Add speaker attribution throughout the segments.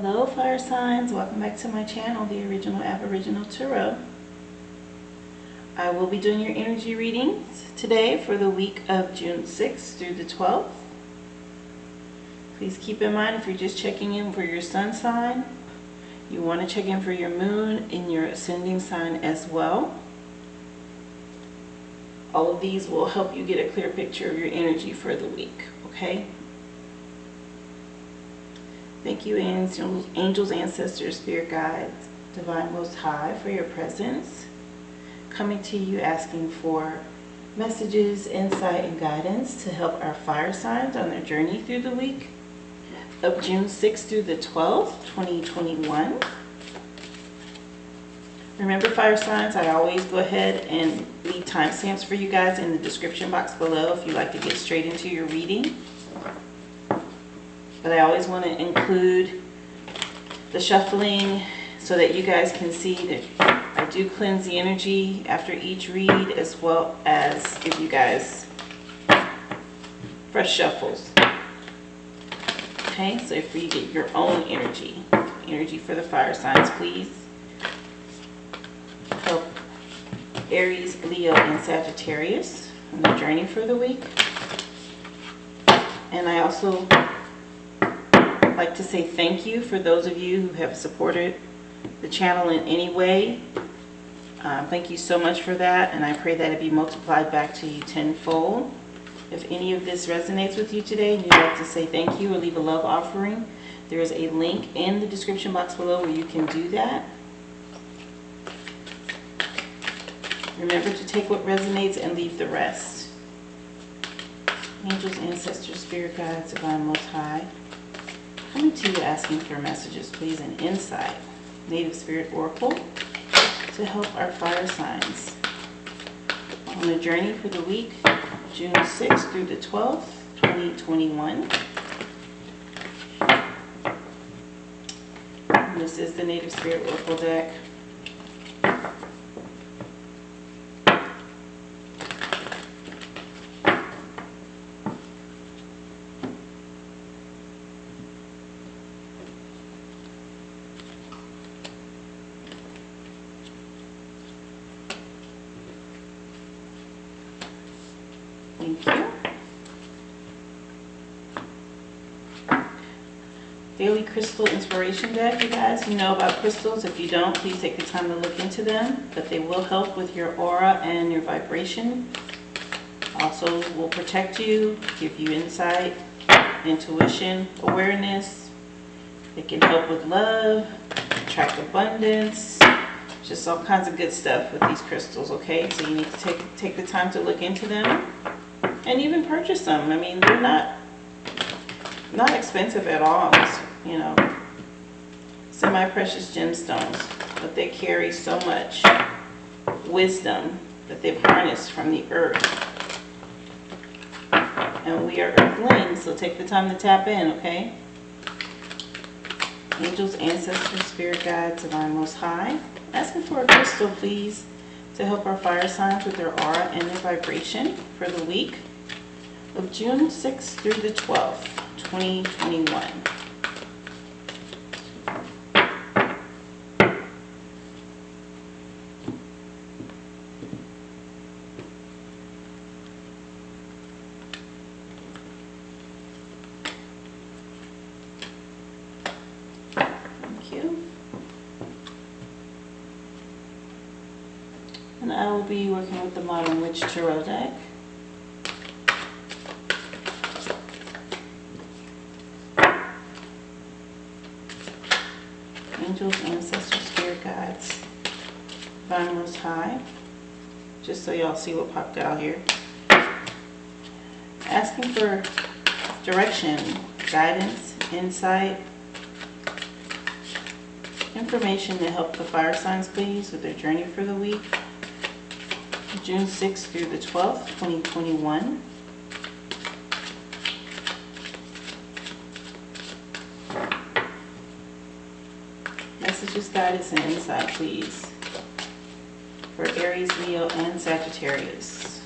Speaker 1: Hello fire signs, welcome back to my channel, the Original Aboriginal Tarot. I will be doing your energy readings today for the week of June 6th through the 12th. Please keep in mind, if you're just checking in for your sun sign, you want to check in for your moon and your ascending sign as well. All of these will help you get a clear picture of your energy for the week, okay? Thank you, angels, ancestors, spirit guides, divine most high, for your presence. Coming to you asking for messages, insight, and guidance to help our fire signs on their journey through the week of June 6th through the 12th, 2021. Remember, fire signs, I always go ahead and leave timestamps for you guys in the description box below if you'd like to get straight into your reading. But I always want to include the shuffling so that you guys can see that I do cleanse the energy after each read, as well as give you guys fresh shuffles. Okay, so if you get your own energy for the fire signs, please help Aries, Leo, and Sagittarius on the journey for the week. And I also like to say thank you for those of you who have supported the channel in any way. Thank you so much for that, and I pray that it be multiplied back to you tenfold. If any of this resonates with you today and you'd like to say thank you or leave a love offering, there is a link in the description box below where you can do that. Remember to take what resonates and leave the rest. Angels, ancestors, spirit guides, divine most high, coming to you asking for messages, please, and insight. Native Spirit Oracle to help our fire signs on the journey for the week June 6th through the 12th, 2021. And this is the Native Spirit Oracle deck. Thank you. Daily Crystal Inspiration deck, you guys. You know about crystals. If you don't, please take the time to look into them. But they will help with your aura and your vibration. Also will protect you, give you insight, intuition, awareness. They can help with love, attract abundance. Just all kinds of good stuff with these crystals, okay? So you need to take the time to look into them. And even purchase them. I mean, they're not expensive at all. It's, you know, semi-precious gemstones, but they carry so much wisdom that they've harnessed from the earth. And we are earthlings, so take the time to tap in, okay? Angels, ancestors, spirit guides, divine most high, asking for a crystal, please, to help our fire signs with their aura and their vibration for the week of June 6th through the 12th, 2021. Thank you. And I will be working with the Modern Witch Tarot deck. Angels, ancestors, spirit guides, divine most high, just so y'all see what popped out here. Asking for direction, guidance, insight, information to help the fire signs, please, with their journey for the week, June 6th through the 12th, 2021. Messages, guidance, and insight, please, for Aries, Leo, and Sagittarius.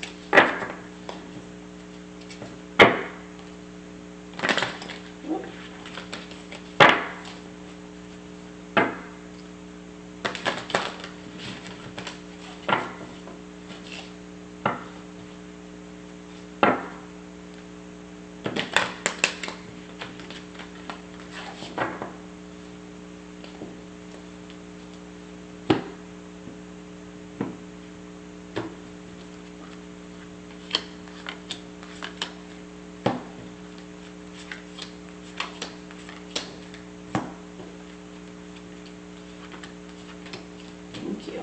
Speaker 1: Thank you.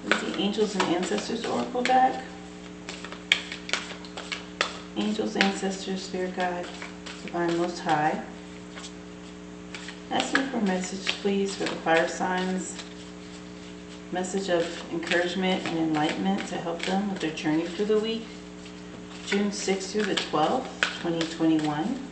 Speaker 1: This is the Angels and Ancestors Oracle deck. Angels, Ancestors, Spirit Guide, Divine Most High. Asking for a message, please, for the fire signs. Message of encouragement and enlightenment to help them with their journey through the week, June 6th through the 12th, 2021.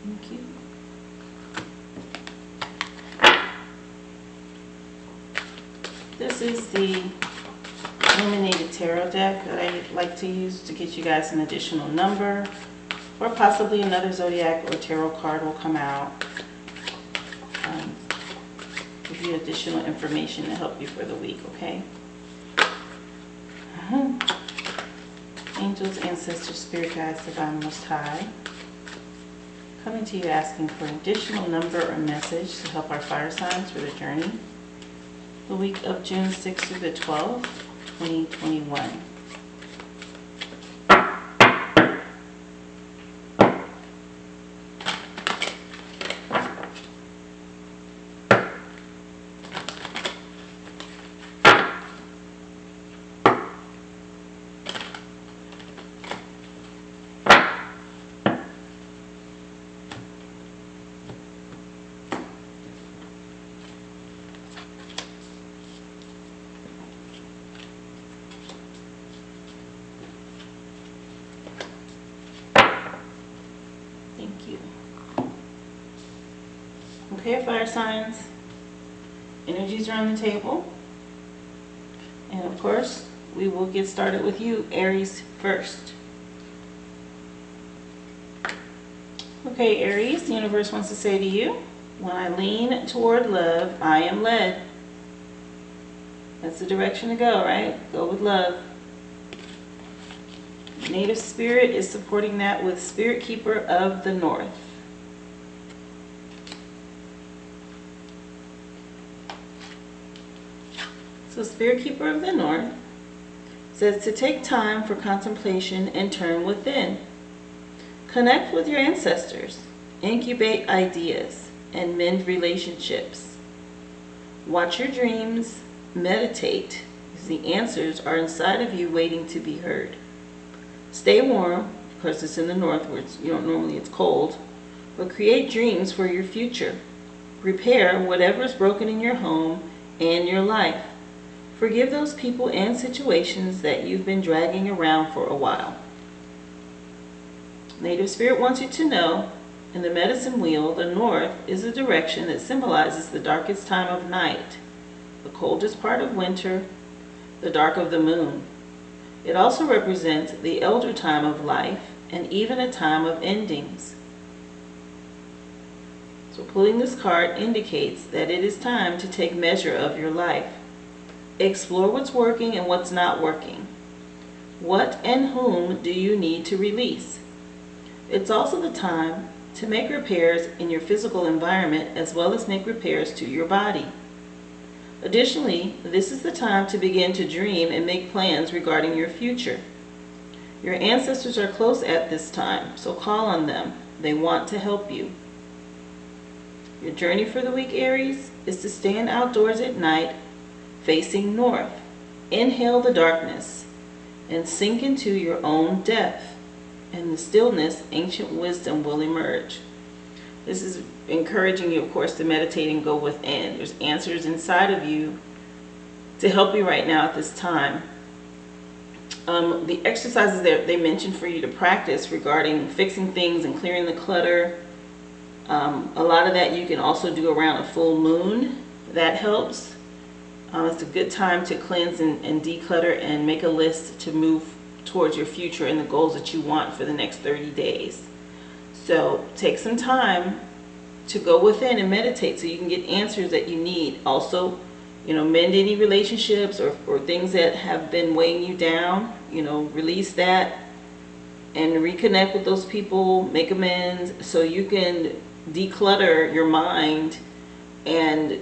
Speaker 1: Thank you. This is the Illuminated Tarot deck that I like to use to get you guys an additional number, or possibly another zodiac or tarot card will come out. Give you additional information to help you for the week, okay? Angels, Ancestors, Spirit Guides, Divine Most High. Coming to you asking for an additional number or message to help our fire signs for their journey. The week of June 6th through the 12th, 2021. Thank you. Okay, fire signs. Energies are on the table. And of course, we will get started with you, Aries, first. Okay, Aries, the universe wants to say to you, when I lean toward love, I am led. That's the direction to go, right? Go with love. Native Spirit is supporting that with Spirit Keeper of the North. So Spirit Keeper of the North says to take time for contemplation and turn within. Connect with your ancestors, incubate ideas, and mend relationships. Watch your dreams, meditate, because the answers are inside of you waiting to be heard. Stay warm, because it's in the north where it's cold, but create dreams for your future. Repair whatever is broken in your home and your life. Forgive those people and situations that you've been dragging around for a while. Native Spirit wants you to know, in the medicine wheel, the north is a direction that symbolizes the darkest time of night, the coldest part of winter, the dark of the moon. It also represents the elder time of life and even a time of endings. So pulling this card indicates that it is time to take measure of your life. Explore what's working and what's not working. What and whom do you need to release? It's also the time to make repairs in your physical environment as well as make repairs to your body. Additionally, this is the time to begin to dream and make plans regarding your future. Your ancestors are close at this time, so call on them. They want to help you. Your journey for the week, Aries, is to stand outdoors at night, facing north. Inhale the darkness and sink into your own depth. In the stillness, ancient wisdom will emerge. This is encouraging you, of course, to meditate and go within. There's answers inside of you to help you right now at this time. The exercises that they mentioned for you to practice regarding fixing things and clearing the clutter, a lot of that you can also do around a full moon. That helps. It's a good time to cleanse and declutter and make a list to move towards your future and the goals that you want for the next 30 days. So take some time to go within and meditate so you can get answers that you need. Also, mend any relationships or things that have been weighing you down. Release that and reconnect with those people, make amends so you can declutter your mind and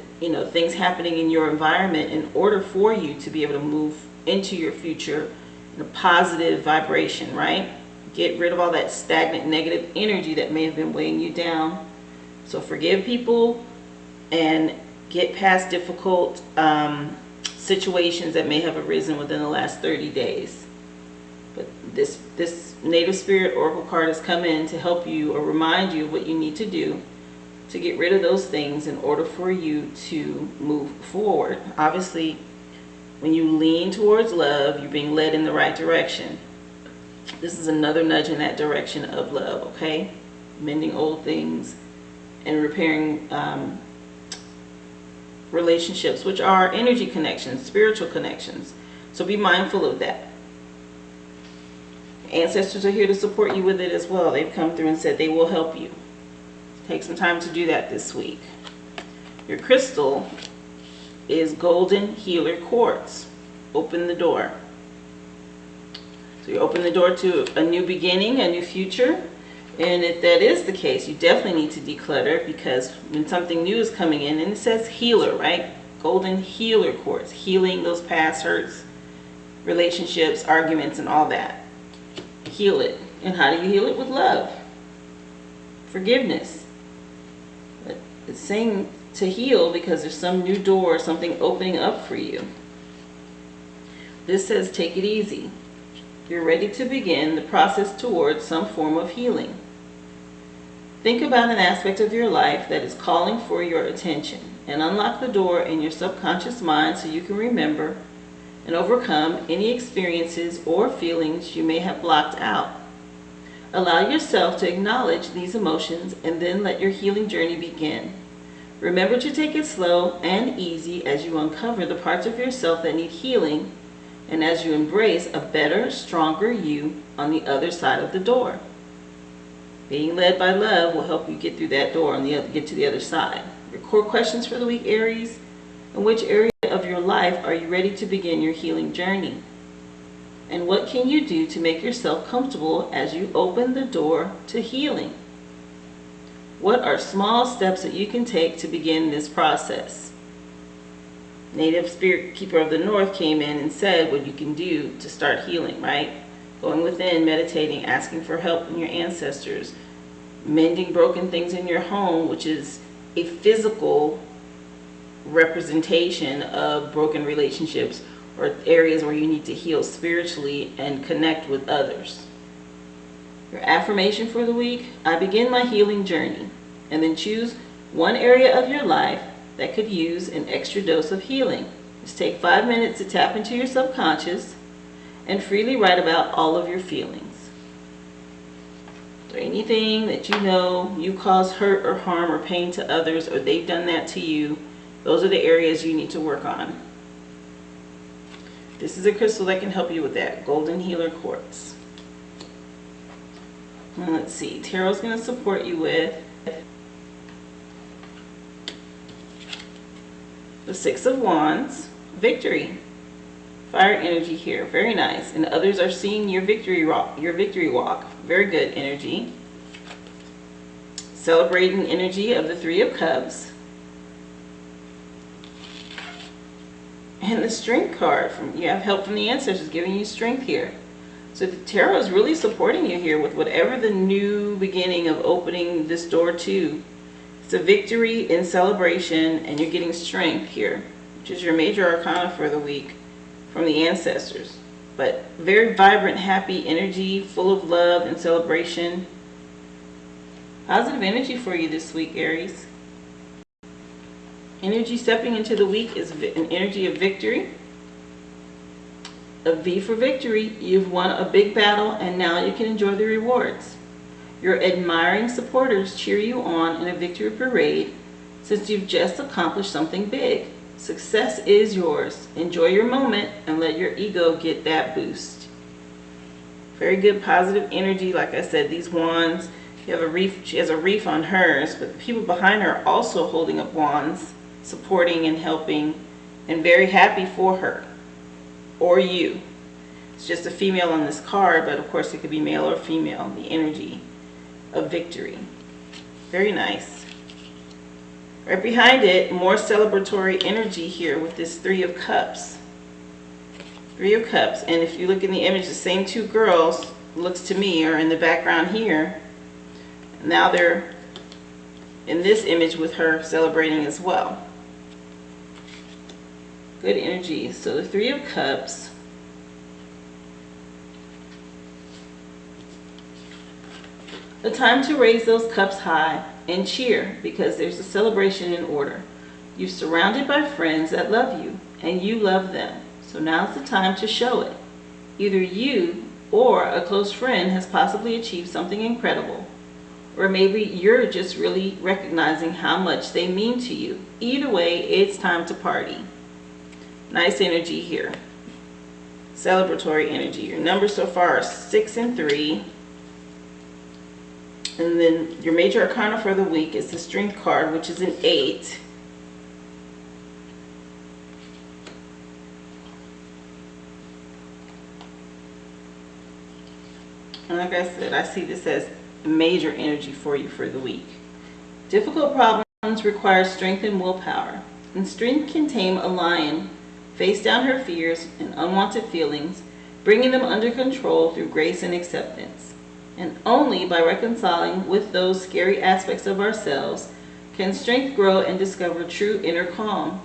Speaker 1: things happening in your environment in order for you to be able to move into your future in a positive vibration, right? Get rid of all that stagnant negative energy that may have been weighing you down. So forgive people and get past difficult situations that may have arisen within the last 30 days. But this Native Spirit Oracle card has come in to help you or remind you of what you need to do to get rid of those things in order for you to move forward. Obviously, when you lean towards love, you're being led in the right direction. This is another nudge in that direction of love, okay? Mending old things and repairing relationships, which are energy connections, spiritual connections. So be mindful of that. Ancestors are here to support you with it as well. They've come through and said they will help you. Take some time to do that this week. Your crystal is golden healer quartz. Open the door. So you open the door to a new beginning, a new future. And if that is the case, you definitely need to declutter, because when something new is coming in, and it says healer, right? Golden healer quartz, healing those past hurts, relationships, arguments, and all that. Heal it. And how do you heal it? With love. Forgiveness. But it's saying to heal because there's some new door, something opening up for you. This says take it easy. You're ready to begin the process towards some form of healing. Think about an aspect of your life that is calling for your attention and unlock the door in your subconscious mind so you can remember and overcome any experiences or feelings you may have blocked out. Allow yourself to acknowledge these emotions and then let your healing journey begin. Remember to take it slow and easy as you uncover the parts of yourself that need healing and as you embrace a better, stronger you on the other side of the door. Being led by love will help you get through that door and get to the other side. Your core questions for the week, Aries. In which area of your life are you ready to begin your healing journey? And what can you do to make yourself comfortable as you open the door to healing? What are small steps that you can take to begin this process? Native Spirit Keeper of the North came in and said what you can do to start healing, right? Going within, meditating, asking for help from your ancestors, mending broken things in your home, which is a physical representation of broken relationships or areas where you need to heal spiritually and connect with others. Your affirmation for the week: I begin my healing journey. And then choose one area of your life that could use an extra dose of healing. Just take 5 minutes to tap into your subconscious and freely write about all of your feelings. Or anything that you cause hurt or harm or pain to others, or they've done that to you, those are the areas you need to work on. This is a crystal that can help you with that, golden healer quartz. And let's see, Tarot's going to support you with the Six of Wands, victory, fire energy here, very nice. And others are seeing your victory walk, very good energy. Celebrating energy of the Three of Cups. And the Strength card, you have help from the ancestors giving you strength here. So the Tarot is really supporting you here with whatever the new beginning of opening this door to. It's a victory in celebration, and you're getting strength here, which is your major arcana for the week from the ancestors. But very vibrant, happy energy, full of love and celebration. Positive energy for you this week, Aries. Energy stepping into the week is an energy of victory. A V for victory. You've won a big battle and now you can enjoy the rewards. Your admiring supporters cheer you on in a victory parade since you've just accomplished something big. Success is yours. Enjoy your moment and let your ego get that boost. Very good positive energy. Like I said, these wands, you have a wreath, she has a wreath on hers, but the people behind her are also holding up wands, supporting and helping, and very happy for her or you. It's just a female on this card, but of course it could be male or female. The energy of victory. Very nice. Right behind it, more celebratory energy here with this Three of Cups. Three of Cups. And if you look in the image, the same two girls, looks to me, are in the background here. Now they're in this image with her celebrating as well. Good energy. So the Three of Cups. A time to raise those cups high and cheer, because there's a celebration in order. You're surrounded by friends that love you and you love them. So now's the time to show it. Either you or a close friend has possibly achieved something incredible, or maybe you're just really recognizing how much they mean to you. Either way, it's time to party. Nice energy here. Celebratory energy. Your numbers so far are 6 and 3. And then your major arcana for the week is the Strength card, which is an 8. And like I said, I see this as major energy for you for the week. Difficult problems require strength and willpower. And strength can tame a lion, face down her fears and unwanted feelings, bringing them under control through grace and acceptance. And only by reconciling with those scary aspects of ourselves can strength grow and discover true inner calm.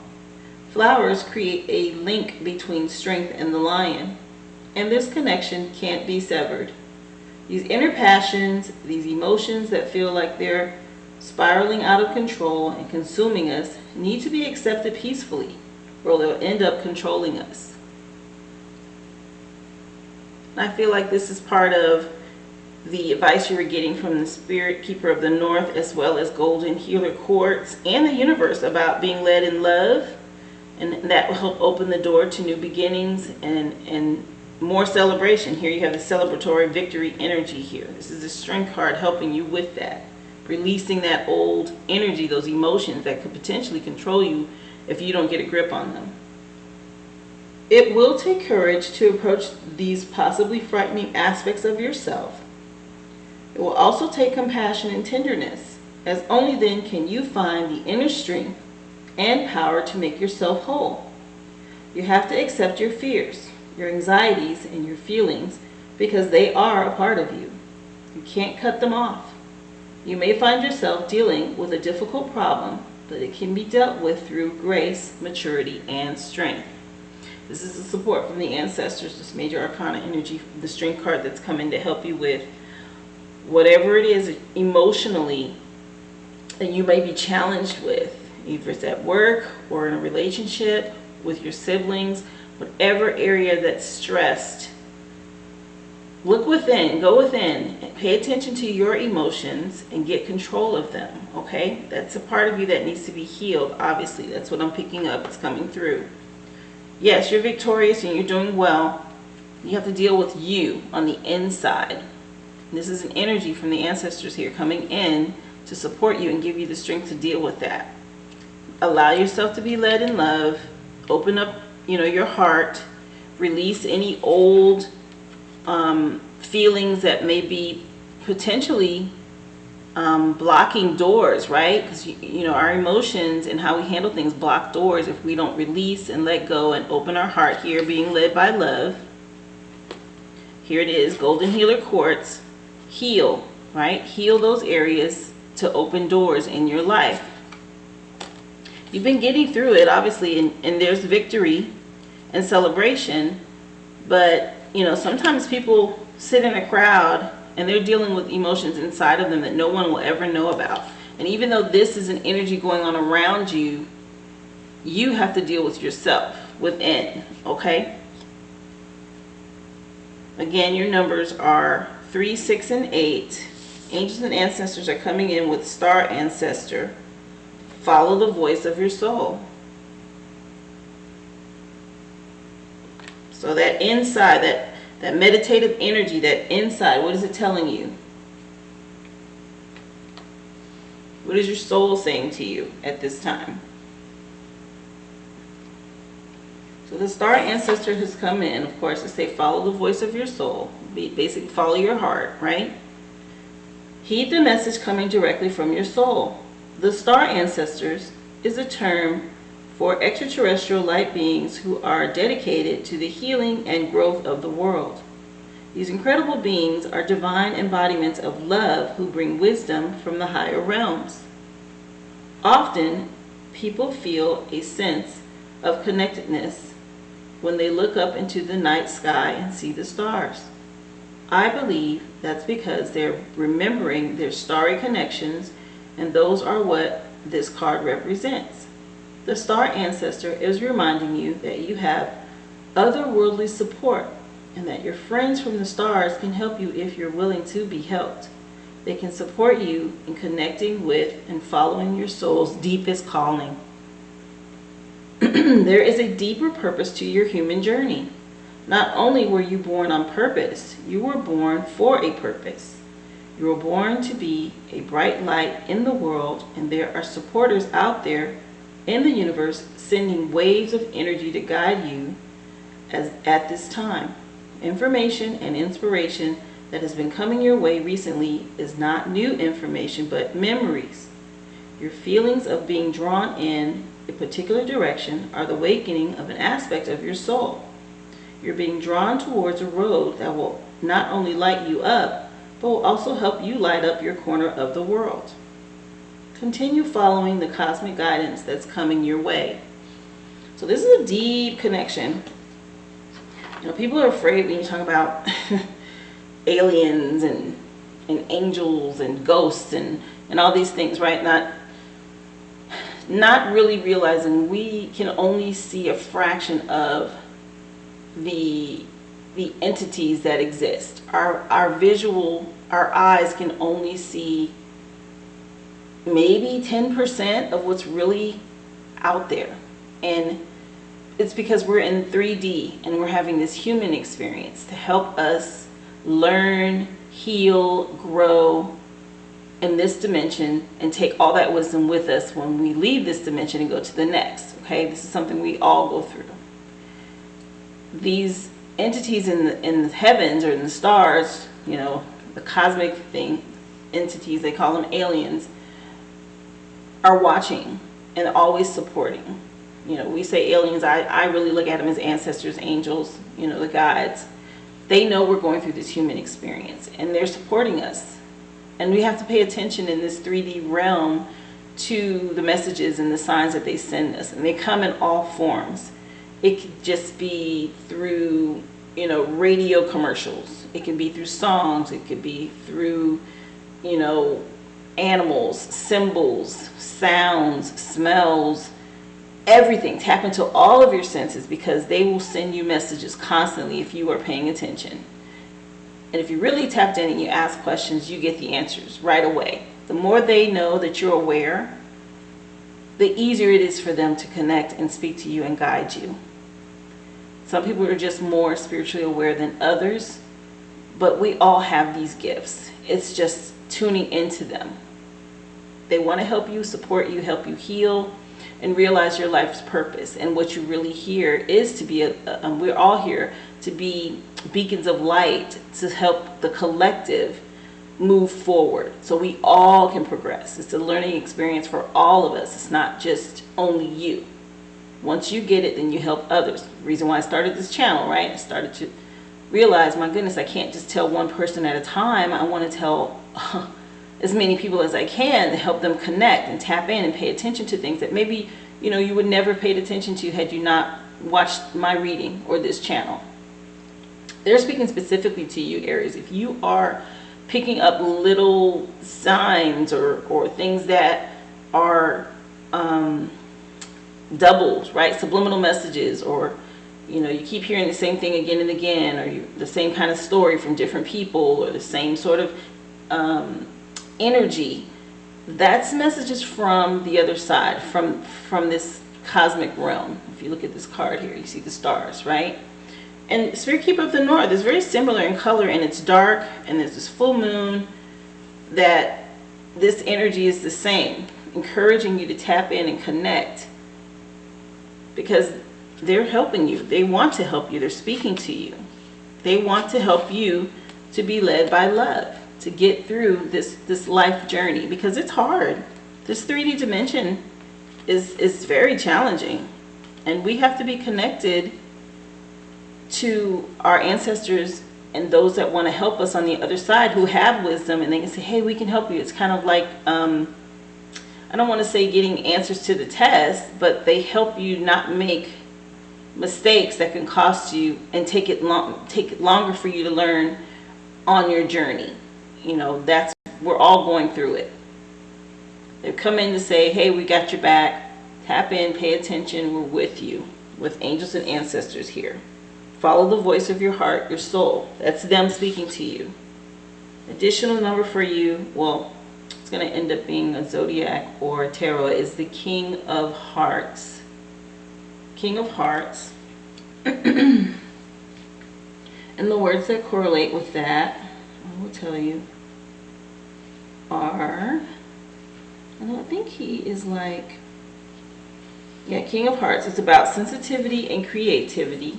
Speaker 1: Flowers create a link between strength and the lion, and this connection can't be severed. These inner passions, these emotions that feel like they're spiraling out of control and consuming us, need to be accepted peacefully, or they'll end up controlling us. And I feel like this is part of the advice you were getting from the Spirit Keeper of the North, as well as Golden Healer Quartz and the universe, about being led in love, and that will help open the door to new beginnings and more celebration. Here you have the celebratory victory energy here. This is the Strength card helping you with that, releasing that old energy, those emotions that could potentially control you if you don't get a grip on them. It will take courage to approach these possibly frightening aspects of yourself. It will also take compassion and tenderness, as only then can you find the inner strength and power to make yourself whole. You have to accept your fears, your anxieties, and your feelings, because they are a part of you. You can't cut them off. You may find yourself dealing with a difficult problem, but it can be dealt with through grace, maturity, and strength. This is the support from the ancestors, this major arcana energy, the Strength card that's coming to help you with whatever it is emotionally that you may be challenged with, either it's at work or in a relationship with your siblings, whatever area that's stressed. Look within, go within, and pay attention to your emotions and get control of them, okay? That's a part of you that needs to be healed, obviously. That's what I'm picking up. It's coming through. Yes, you're victorious and you're doing well. You have to deal with you on the inside. This is an energy from the ancestors here coming in to support you and give you the strength to deal with that. Allow yourself to be led in love. Open up, your heart. Release any old feelings that may be potentially blocking doors, right? Because our emotions and how we handle things block doors if we don't release and let go and open our heart here, being led by love. Here it is, Golden Healer Quartz. Heal, right? Heal those areas to open doors in your life. You've been getting through it, obviously, and there's victory and celebration, but sometimes people sit in a crowd and they're dealing with emotions inside of them that no one will ever know about. And even though this is an energy going on around you, you have to deal with yourself within, okay? Again, your numbers are 3, 6, and 8. Angels and ancestors are coming in with Star Ancestor. Follow the voice of your soul. So that inside, that meditative energy, that inside, what is it telling you? What is your soul saying to you at this time? So the star ancestor has come in, of course, to say follow the voice of your soul. Basically follow your heart, right? Heed the message coming directly from your soul. The star ancestors is a term for extraterrestrial light beings who are dedicated to the healing and growth of the world. These incredible beings are divine embodiments of love who bring wisdom from the higher realms. Often, people feel a sense of connectedness when they look up into the night sky and see the stars. I believe that's because they're remembering their starry connections, and those are what this card represents. The star ancestor is reminding you that you have otherworldly support and that your friends from the stars can help you if you're willing to be helped. They can support you in connecting with and following your soul's deepest calling. There is a deeper purpose to your human journey. Not only were you born on purpose, you were born for a purpose. You were born to be a bright light in the world, and there are supporters out there in the universe sending waves of energy to guide you at this time. Information and inspiration that has been coming your way recently is not new information, but memories. Your feelings of being drawn in a particular direction are the awakening of an aspect of your soul. You're being drawn towards a road that will not only light you up, but will also help you light up your corner of the world. Continue following the cosmic guidance that's coming your way. So this is a deep connection. You know, people are afraid when you talk about aliens and angels and ghosts and all these things, right? Not really realizing we can only see a fraction of the entities that exist. Our eyes can only see maybe 10% of what's really out there. And it's because we're in 3D and we're having this human experience to help us learn, heal, grow in this dimension and take all that wisdom with us when we leave this dimension and go to the next. Okay, this is something we all go through. These entities in the heavens or in the stars, you know, the cosmic thing, entities, they call them aliens, are watching and always supporting. You know, we say aliens, I really look at them as ancestors, angels, you know, the guides. They know we're going through this human experience and they're supporting us. And we have to pay attention in this 3D realm to the messages and the signs that they send us. And they come in all forms. It could just be through, you know, radio commercials. It can be through songs. It could be through, you know, animals, symbols, sounds, smells, everything. Tap into all of your senses because they will send you messages constantly if you are paying attention. And if you really tapped in and you ask questions, you get the answers right away. The more they know that you're aware, the easier it is for them to connect and speak to you and guide you. Some people are just more spiritually aware than others, but we all have these gifts. It's just tuning into them. They want to help you, support you, help you heal, and realize your life's purpose. And what you really here is to be, we're all here to be beacons of light to help the collective move forward so we all can progress. It's a learning experience for all of us. It's not just only you. Once you get it, then you help others. The reason why I started this channel, right? I started to realize, my goodness, I can't just tell one person at a time. I want to tell as many people as I can to help them connect and tap in and pay attention to things that maybe, you know, you would never paid attention to had you not watched my reading or this channel. They're speaking specifically to you, Aries. If you are picking up little signs or things that are doubles, right? Subliminal messages, or, you know, you keep hearing the same thing again and again, or the same kind of story from different people, or the same sort of energy. That's messages from the other side, from this cosmic realm. If you look at this card here, you see the stars, right? And Spirit Keeper of the North is very similar in color, and it's dark, and there's this full moon, that this energy is the same, encouraging you to tap in and connect, because they're helping you. They want to help you. They're speaking to you. They want to help you to be led by love, to get through this life journey, because it's hard. This 3D dimension is very challenging, and we have to be connected to our ancestors and those that want to help us on the other side, who have wisdom, and they can say, hey, we can help you. It's kind of like, I don't want to say getting answers to the test, but they help you not make mistakes that can cost you and take it longer for you to learn on your journey. You know, we're all going through it. They've come in to say, hey, we got your back. Tap in, pay attention. We're with you, with angels and ancestors here. Follow the voice of your heart, your soul. That's them speaking to you. Additional number for you, well, it's going to end up being a zodiac or a tarot, is the King of Hearts. King of Hearts. And the words that correlate with that, I will tell you, are, and I think he is like, yeah, King of Hearts. It's about sensitivity and creativity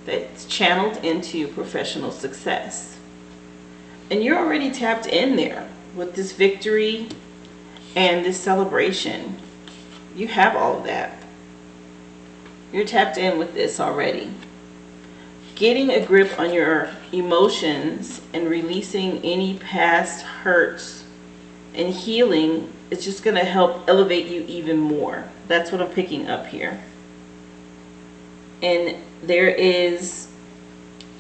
Speaker 1: that's channeled into professional success. And you're already tapped in there with this victory and this celebration. You have all of that. You're tapped in with this already. Getting a grip on your emotions and releasing any past hurts and healing is just going to help elevate you even more. That's what I'm picking up here. And there is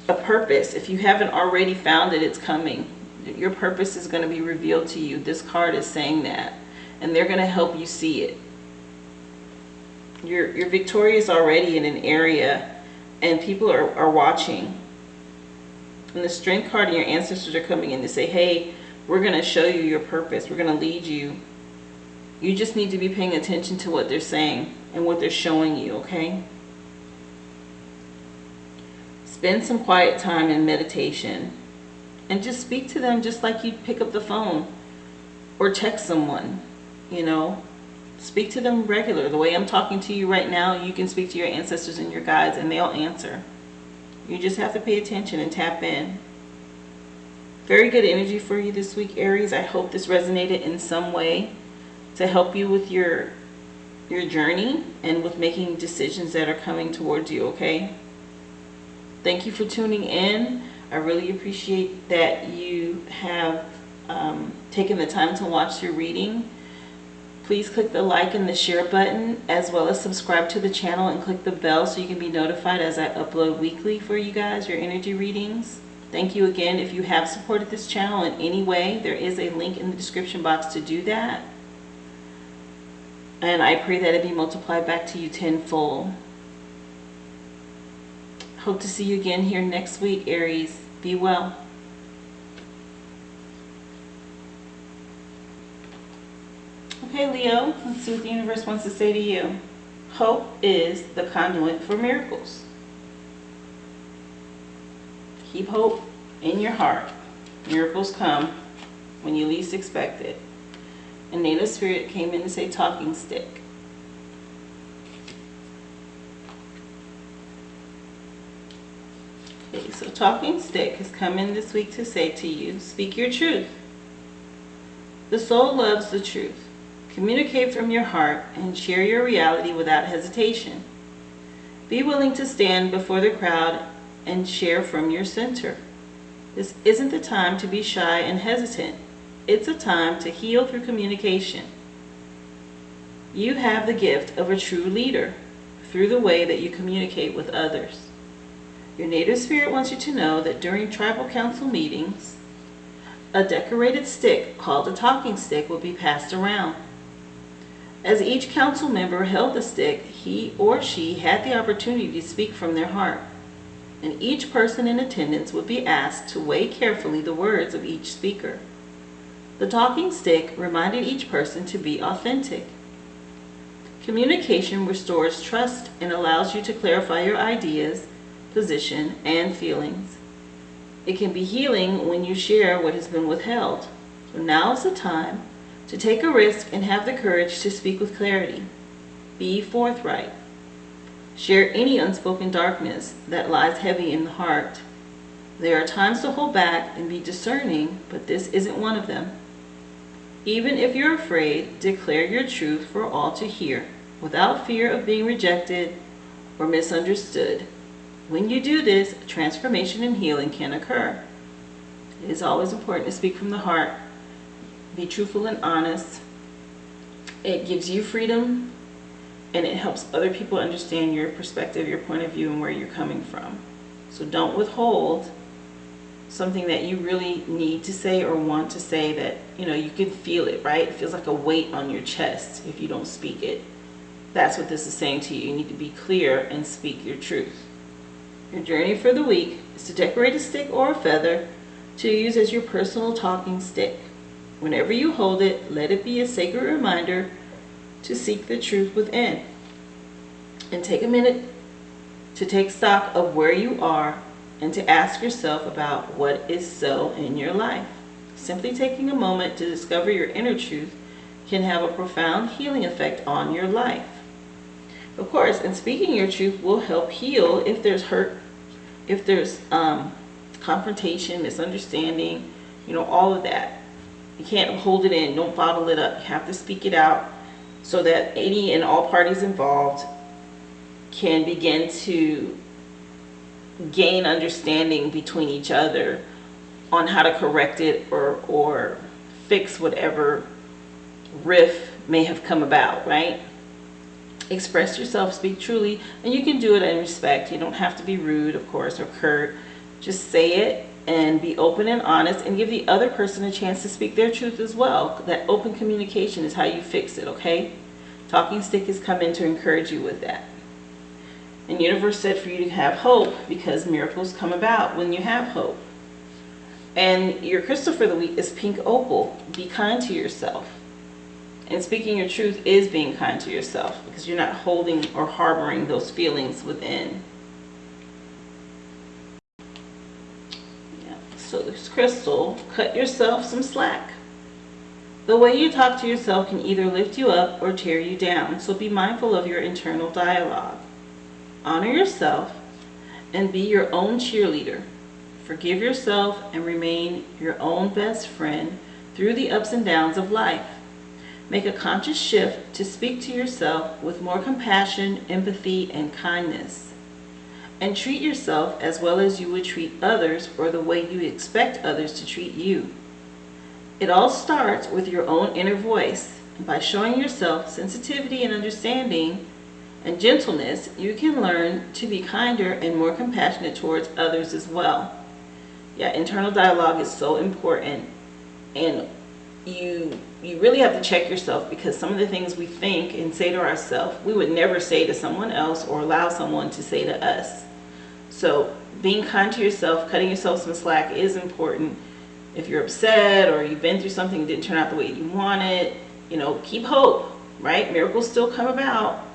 Speaker 1: a purpose. If you haven't already found it, it's coming. Your purpose is going to be revealed to you. This card is saying that. And they're going to help you see it. You're victorious already in an area, and people are watching. And the Strength card and your ancestors are coming in to say, hey, we're going to show you your purpose. We're going to lead you. You just need to be paying attention to what they're saying and what they're showing you, okay? Spend some quiet time in meditation and just speak to them just like you'd pick up the phone or text someone, you know. Speak to them regular. The way I'm talking to you right now, you can speak to your ancestors and your guides and they'll answer. You just have to pay attention and tap in. Very good energy for you this week, Aries. I hope this resonated in some way to help you with your journey and with making decisions that are coming towards you, okay? Thank you for tuning in. I really appreciate that you have taken the time to watch your reading. Please click the like and the share button, as well as subscribe to the channel and click the bell so you can be notified as I upload weekly for you guys, your energy readings. Thank you again. If you have supported this channel in any way, there is a link in the description box to do that. And I pray that it be multiplied back to you tenfold. Hope to see you again here next week, Aries. Be well. Okay, Leo, let's see what the universe wants to say to you. Hope is the conduit for miracles. Keep hope in your heart. Miracles come when you least expect it. And Native Spirit came in to say talking stick. Okay, so talking stick has come in this week to say to you, speak your truth. The soul loves the truth. Communicate from your heart and share your reality without hesitation. Be willing to stand before the crowd and share from your center. This isn't the time to be shy and hesitant. It's a time to heal through communication. You have the gift of a true leader through the way that you communicate with others. Your native spirit wants you to know that during tribal council meetings, a decorated stick called a talking stick will be passed around. As each council member held the stick, he or she had the opportunity to speak from their heart, and each person in attendance would be asked to weigh carefully the words of each speaker. The talking stick reminded each person to be authentic. Communication restores trust and allows you to clarify your ideas position, and feelings. It can be healing when you share what has been withheld. So now is the time to take a risk and have the courage to speak with clarity. Be forthright. Share any unspoken darkness that lies heavy in the heart. There are times to hold back and be discerning, but this isn't one of them. Even if you're afraid, declare your truth for all to hear, without fear of being rejected or misunderstood. When you do this, transformation and healing can occur. It is always important to speak from the heart. Be truthful and honest. It gives you freedom, and it helps other people understand your perspective, your point of view, and where you're coming from. So don't withhold something that you really need to say or want to say that, you can feel it, right? It feels like a weight on your chest if you don't speak it. That's what this is saying to you. You need to be clear and speak your truth. Your journey for the week is to decorate a stick or a feather to use as your personal talking stick. Whenever you hold it, let it be a sacred reminder to seek the truth within. And take a minute to take stock of where you are and to ask yourself about what is so in your life. Simply taking a moment to discover your inner truth can have a profound healing effect on your life. Of course, and speaking your truth will help heal if there's hurt, if there's confrontation, misunderstanding, all of that. You can't hold it in, don't bottle it up. You have to speak it out so that any and all parties involved can begin to gain understanding between each other on how to correct it or fix whatever rift may have come about, right? Express yourself, speak truly, and you can do it in respect. You don't have to be rude, of course, or curt. Just say it and be open and honest and give the other person a chance to speak their truth as well. That open communication is how you fix it, okay? Talking stick has come in to encourage you with that. And universe said for you to have hope because miracles come about when you have hope. And your crystal for the week is pink opal. Be kind to yourself. And speaking your truth is being kind to yourself because you're not holding or harboring those feelings within. Yeah. So this crystal, cut yourself some slack. The way you talk to yourself can either lift you up or tear you down. So be mindful of your internal dialogue. Honor yourself and be your own cheerleader. Forgive yourself and remain your own best friend through the ups and downs of life. Make a conscious shift to speak to yourself with more compassion, empathy, and kindness. And treat yourself as well as you would treat others or the way you expect others to treat you. It all starts with your own inner voice. And by showing yourself sensitivity and understanding and gentleness, you can learn to be kinder and more compassionate towards others as well. Yeah, internal dialogue is so important, and you really have to check yourself because some of the things we think and say to ourselves, we would never say to someone else or allow someone to say to us. So being kind to yourself, cutting yourself some slack is important. If you're upset or you've been through something that didn't turn out the way you wanted, keep hope, right? Miracles still come about.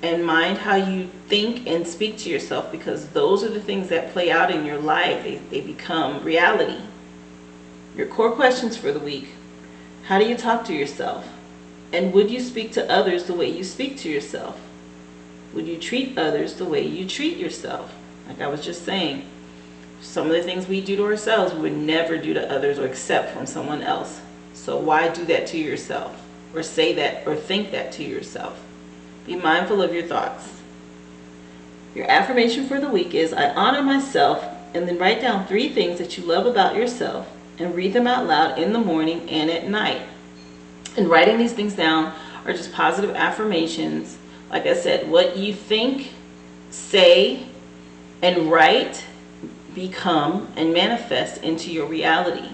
Speaker 1: And mind how you think and speak to yourself because those are the things that play out in your life. They become reality. Your core questions for the week. How do you talk to yourself? And would you speak to others the way you speak to yourself? Would you treat others the way you treat yourself? Like I was just saying, some of the things we do to ourselves we would never do to others or accept from someone else. So why do that to yourself or say that or think that to yourself? Be mindful of your thoughts. Your affirmation for the week is, I honor myself, and then write down 3 things that you love about yourself and read them out loud in the morning and at night. And writing these things down are just positive affirmations. Like I said, what you think, say, and write become and manifest into your reality.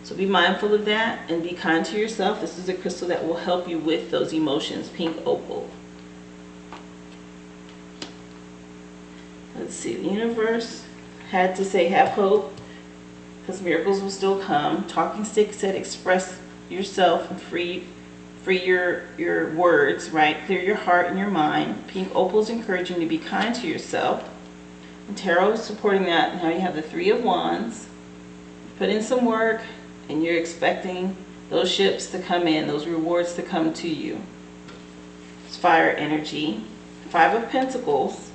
Speaker 1: So be mindful of that and be kind to yourself. This is a crystal that will help you with those emotions, pink opal. Let's see, the universe had to say have hope because miracles will still come. Talking stick said express yourself and free your words, right? Clear your heart and your mind. Pink opal is encouraging to be kind to yourself. And tarot is supporting that. Now you have the Three of Wands. Put in some work and you're expecting those ships to come in, those rewards to come to you. It's fire energy. Five of Pentacles,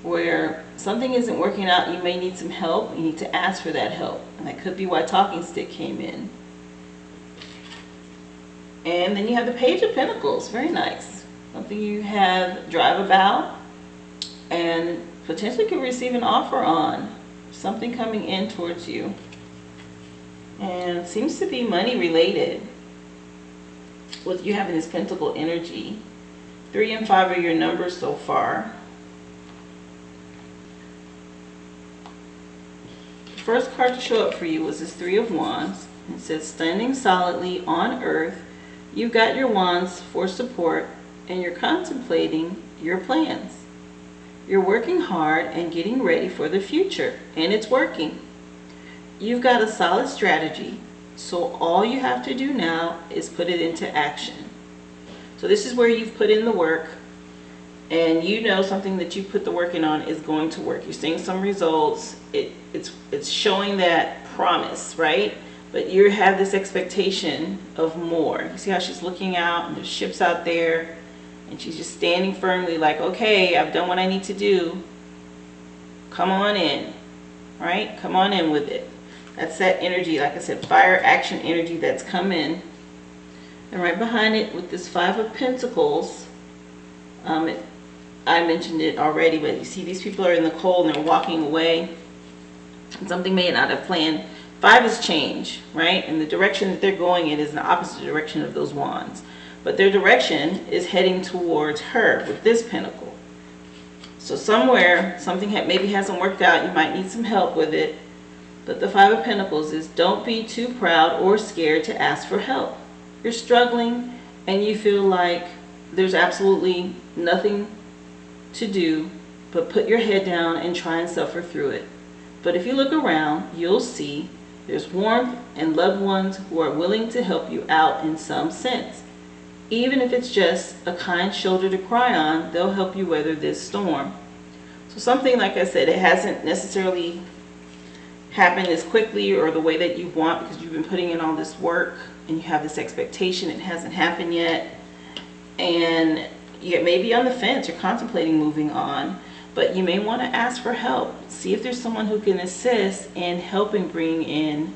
Speaker 1: where something isn't working out, you may need some help. You need to ask for that help. And that could be why Talking Stick came in. And then you have the Page of Pentacles. Very nice. Something you have drive about and potentially could receive an offer on. Something coming in towards you. And it seems to be money related with you having this Pentacle energy. 3 and 5 are your numbers so far. The first card to show up for you was this Three of Wands. It says, standing solidly on earth, you've got your wands for support and you're contemplating your plans. You're working hard and getting ready for the future, and it's working. You've got a solid strategy, so all you have to do now is put it into action. So this is where you've put in the work, and you know something that you put the work in on is going to work. You're seeing some results. It's showing that promise, right? But you have this expectation of more. You see how she's looking out, and there's ships out there, and she's just standing firmly like, okay, I've done what I need to do. Come on in, right? Come on in with it. That's that energy, like I said, fire action energy that's come in. And right behind it with this Five of Pentacles, I mentioned it already, but you see these people are in the cold and they're walking away. And something may not have planned. 5 is change, right? And the direction that they're going in is the opposite direction of those wands. But their direction is heading towards her with this pentacle. So somewhere, something maybe hasn't worked out. You might need some help with it. But the Five of Pentacles is, don't be too proud or scared to ask for help. You're struggling and you feel like there's absolutely nothing to do but put your head down and try and suffer through it. But if you look around, you'll see there's warmth and loved ones who are willing to help you out in some sense. Even if it's just a kind shoulder to cry on, they'll help you weather this storm. So something, like I said, it hasn't necessarily happened as quickly or the way that you want because you've been putting in all this work and you have this expectation. It hasn't happened yet. And you may be on the fence. You're contemplating moving on. But you may want to ask for help. See if there's someone who can assist in helping bring in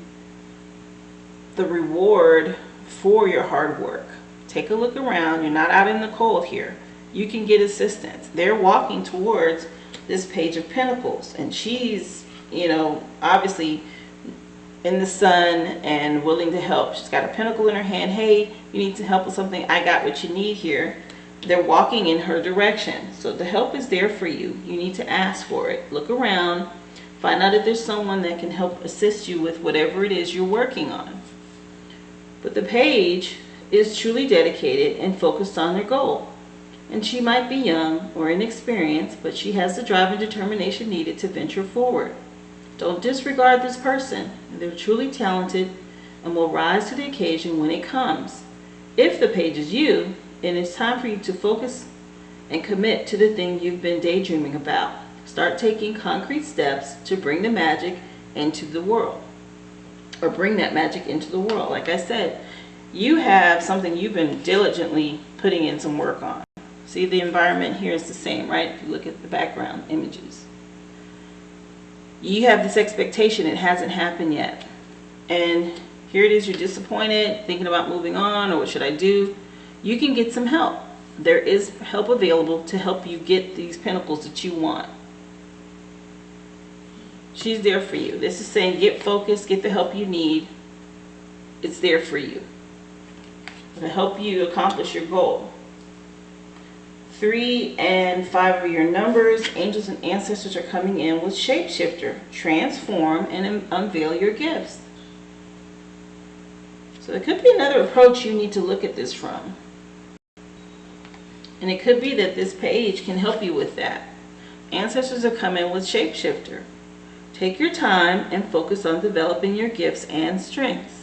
Speaker 1: the reward for your hard work. Take a look around. You're not out in the cold here. You can get assistance. They're walking towards this Page of Pentacles. And she's, you know, obviously in the sun and willing to help. She's got a pentacle in her hand. Hey, you need some help with something. I got what you need here. They're walking in her direction. So the help is there for you. You need to ask for it. Look around. Find out if there's someone that can help assist you with whatever it is you're working on. But the Page is truly dedicated and focused on their goal. And she might be young or inexperienced, but she has the drive and determination needed to venture forward. Don't disregard this person. They're truly talented and will rise to the occasion when it comes. If the Page is you, and it's time for you to focus and commit to the thing you've been daydreaming about. Start taking concrete steps to bring the magic into the world. Or bring that magic into the world. Like I said, you have something you've been diligently putting in some work on. See, the environment here is the same, right? If you look at the background images. You have this expectation, it hasn't happened yet. And here it is, you're disappointed, thinking about moving on, or what should I do? You can get some help. There is help available to help you get these pentacles that you want. She's there for you. This is saying get focused, get the help you need. It's there for you to help you accomplish your goal. 3 and 5 are your numbers. Angels and ancestors are coming in with Shapeshifter. Transform and unveil your gifts. So there could be another approach you need to look at this from. And it could be that this Page can help you with that. Ancestors are coming with Shapeshifter. Take your time and focus on developing your gifts and strengths.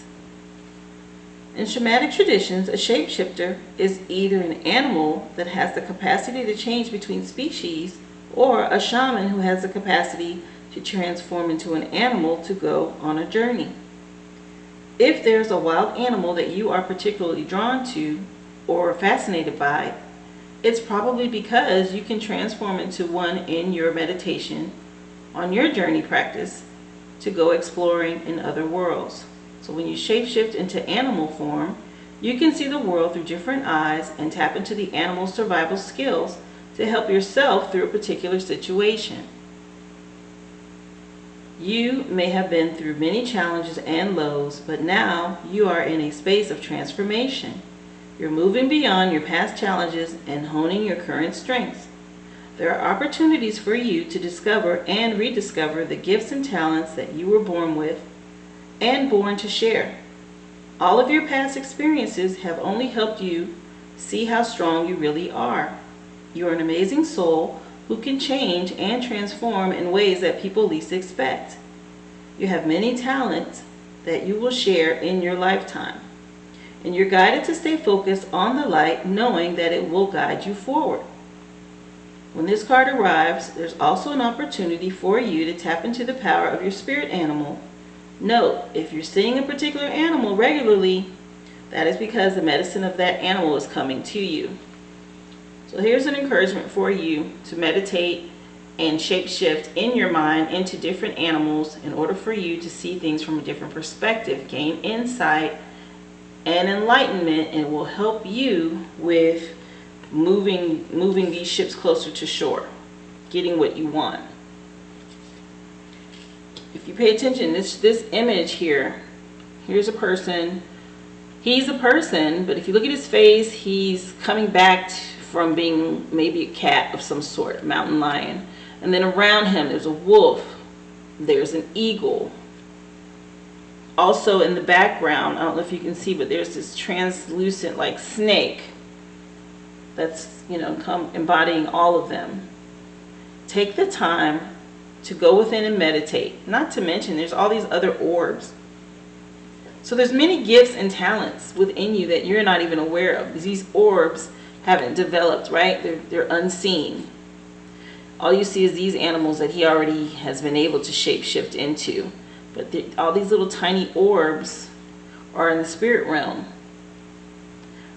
Speaker 1: In shamanic traditions, a shapeshifter is either an animal that has the capacity to change between species or a shaman who has the capacity to transform into an animal to go on a journey. If there's a wild animal that you are particularly drawn to or fascinated by, it's probably because you can transform into one in your meditation on your journey practice to go exploring in other worlds. So when you shapeshift into animal form, you can see the world through different eyes and tap into the animal's survival skills to help yourself through a particular situation. You may have been through many challenges and lows, but now you are in a space of transformation. You're moving beyond your past challenges and honing your current strengths. There are opportunities for you to discover and rediscover the gifts and talents that you were born with and born to share. All of your past experiences have only helped you see how strong you really are. You are an amazing soul who can change and transform in ways that people least expect. You have many talents that you will share in your lifetime, and you're guided to stay focused on the light, knowing that it will guide you forward. When this card arrives, there's also an opportunity for you to tap into the power of your spirit animal. Note, if you're seeing a particular animal regularly, that is because the medicine of that animal is coming to you. So here's an encouragement for you to meditate and shapeshift in your mind into different animals in order for you to see things from a different perspective, gain insight and enlightenment, and it will help you with moving these ships closer to shore, getting what you want. If you pay attention, this image here, here's a person. He's a person, but if you look at his face, he's coming back from being maybe a cat of some sort, a mountain lion. And then around him, there's a wolf. There's an eagle. Also in the background, I don't know if you can see, but there's this translucent like snake that's, embodying all of them. Take the time to go within and meditate. Not to mention, there's all these other orbs. So there's many gifts and talents within you that you're not even aware of. These orbs haven't developed, right? They're unseen. All you see is these animals that he already has been able to shapeshift into. But all these little tiny orbs are in the spirit realm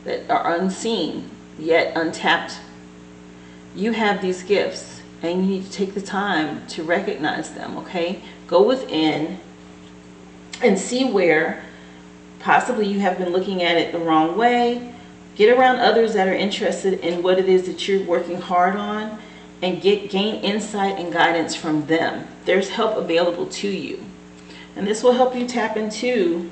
Speaker 1: that are unseen, yet untapped. You have these gifts, and you need to take the time to recognize them, okay? Go within and see where possibly you have been looking at it the wrong way. Get around others that are interested in what it is that you're working hard on, and gain insight and guidance from them. There's help available to you. And this will help you tap into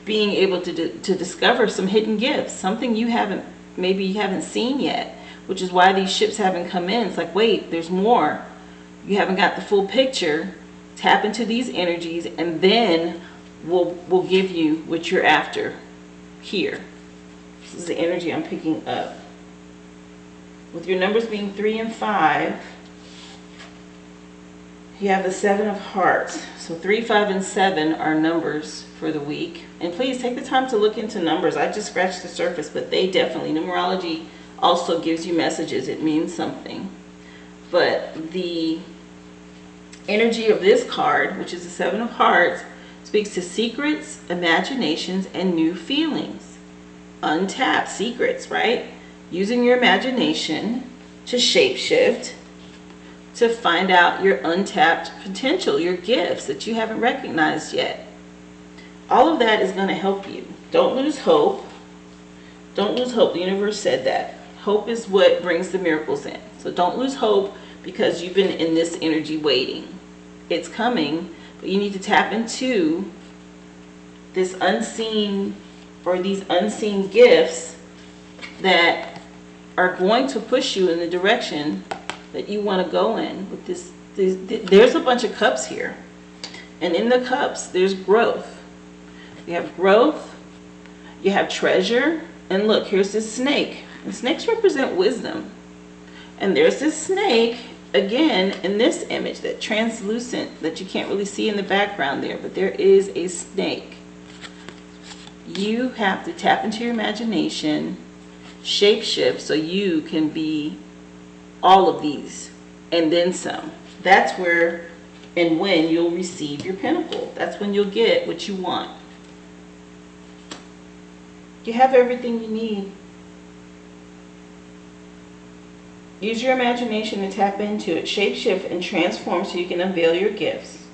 Speaker 1: being able to discover some hidden gifts, something maybe you haven't seen yet, which is why these ships haven't come in. It's like, wait, there's more. You haven't got the full picture. Tap into these energies, and then we'll give you what you're after here. This is the energy I'm picking up. With your numbers being 3 and 5, you have the 7 of hearts. So 3, 5, and 7 are numbers for the week. And please take the time to look into numbers. I just scratched the surface, but they definitely, numerology also gives you messages. It means something. But the energy of this card, which is the 7 of hearts, speaks to secrets, imaginations, and new feelings. Untapped secrets, right? Using your imagination to shapeshift, to find out your untapped potential, your gifts that you haven't recognized yet. All of that is going to help you. Don't lose hope. Don't lose hope. The universe said that. Hope is what brings the miracles in. So don't lose hope because you've been in this energy waiting. It's coming, but you need to tap into this unseen, or these unseen gifts that are going to push you in the direction that you want to go in. With this, there's a bunch of cups here, and in the cups there's growth. You have growth, you have treasure, and look, here's this snake. And snakes represent wisdom. And there's this snake again in this image, that translucent that you can't really see in the background there, but there is a snake. You have to tap into your imagination, shapeshift, so you can be all of these and then some. That's where and when you'll receive your pentacle. That's when you'll get what you want. You have everything you need. Use your imagination to tap into it. Shape-shift and transform so you can unveil your gifts.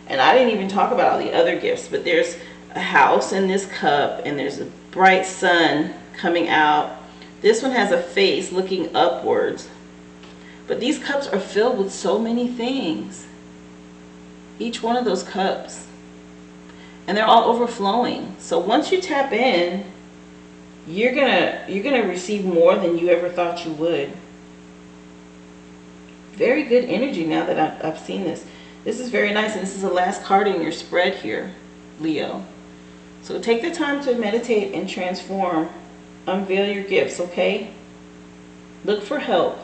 Speaker 1: And I didn't even talk about all the other gifts, but there's a house in this cup, and there's a bright sun coming out. This one has a face looking upwards. But these cups are filled with so many things. Each one of those cups. And they're all overflowing. So once you tap in, you're gonna receive more than you ever thought you would. Very good energy now that I've seen this. This is very nice, and this is the last card in your spread here, Leo. So take the time to meditate and transform. Unveil your gifts, okay? Look for help.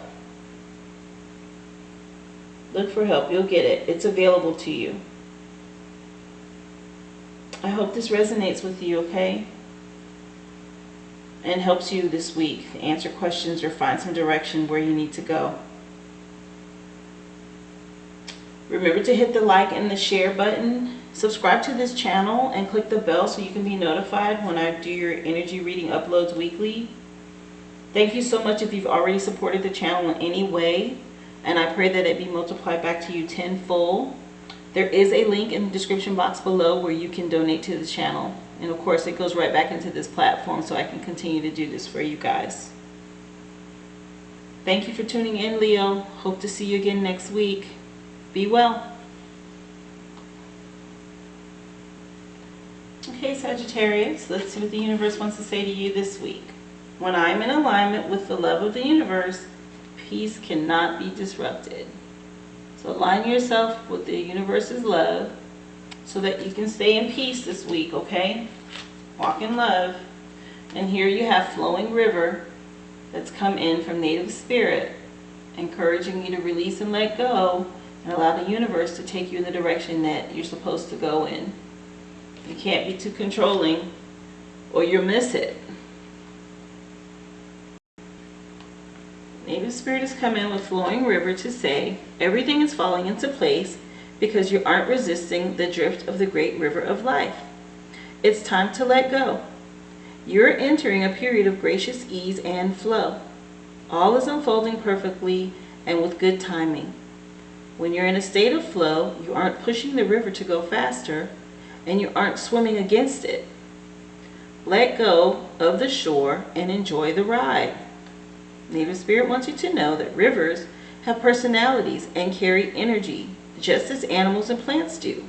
Speaker 1: Look for help. You'll get it. It's available to you. I hope this resonates with you, okay? And helps you this week to answer questions or find some direction where you need to go. Remember to hit the like and the share button. Subscribe to this channel and click the bell so you can be notified when I do your energy reading uploads weekly. Thank you so much if you've already supported the channel in any way, and I pray that it be multiplied back to you tenfold. There is a link in the description box below where you can donate to the channel. And of course it goes right back into this platform so I can continue to do this for you guys. Thank you for tuning in, Leo. Hope to see you again next week. Be well. Okay, Sagittarius, let's see what the universe wants to say to you this week. When I'm in alignment with the love of the universe, peace cannot be disrupted. So align yourself with the universe's love so that you can stay in peace this week, okay? Walk in love. And here you have flowing river that's come in from native spirit, encouraging you to release and let go and allow the universe to take you in the direction that you're supposed to go in. You can't be too controlling or you'll miss it. Native Spirit has come in with flowing river to say everything is falling into place because you aren't resisting the drift of the great river of life. It's time to let go. You're entering a period of gracious ease and flow. All is unfolding perfectly and with good timing. When you're in a state of flow, you aren't pushing the river to go faster, and you aren't swimming against it. Let go of the shore and enjoy the ride. Native Spirit wants you to know that rivers have personalities and carry energy, just as animals and plants do.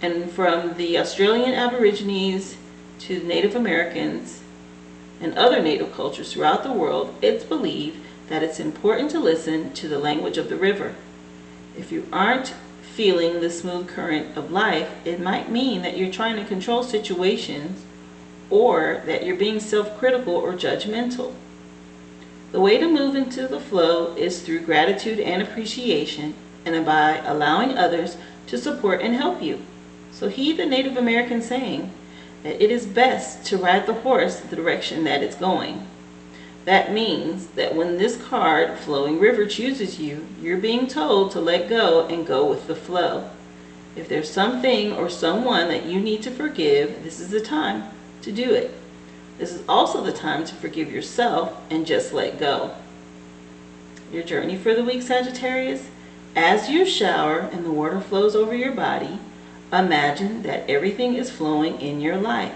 Speaker 1: And from the Australian Aborigines to Native Americans and other native cultures throughout the world, it's believed that it's important to listen to the language of the river. If you aren't feeling the smooth current of life, it might mean that you're trying to control situations or that you're being self-critical or judgmental. The way to move into the flow is through gratitude and appreciation, and by allowing others to support and help you. So heed the Native American saying that it is best to ride the horse the direction that it's going. That means that when this card, Flowing River, chooses you, you're being told to let go and go with the flow. If there's something or someone that you need to forgive, this is the time to do it. This is also the time to forgive yourself and just let go. Your journey for the week, Sagittarius: as you shower and the water flows over your body, imagine that everything is flowing in your life.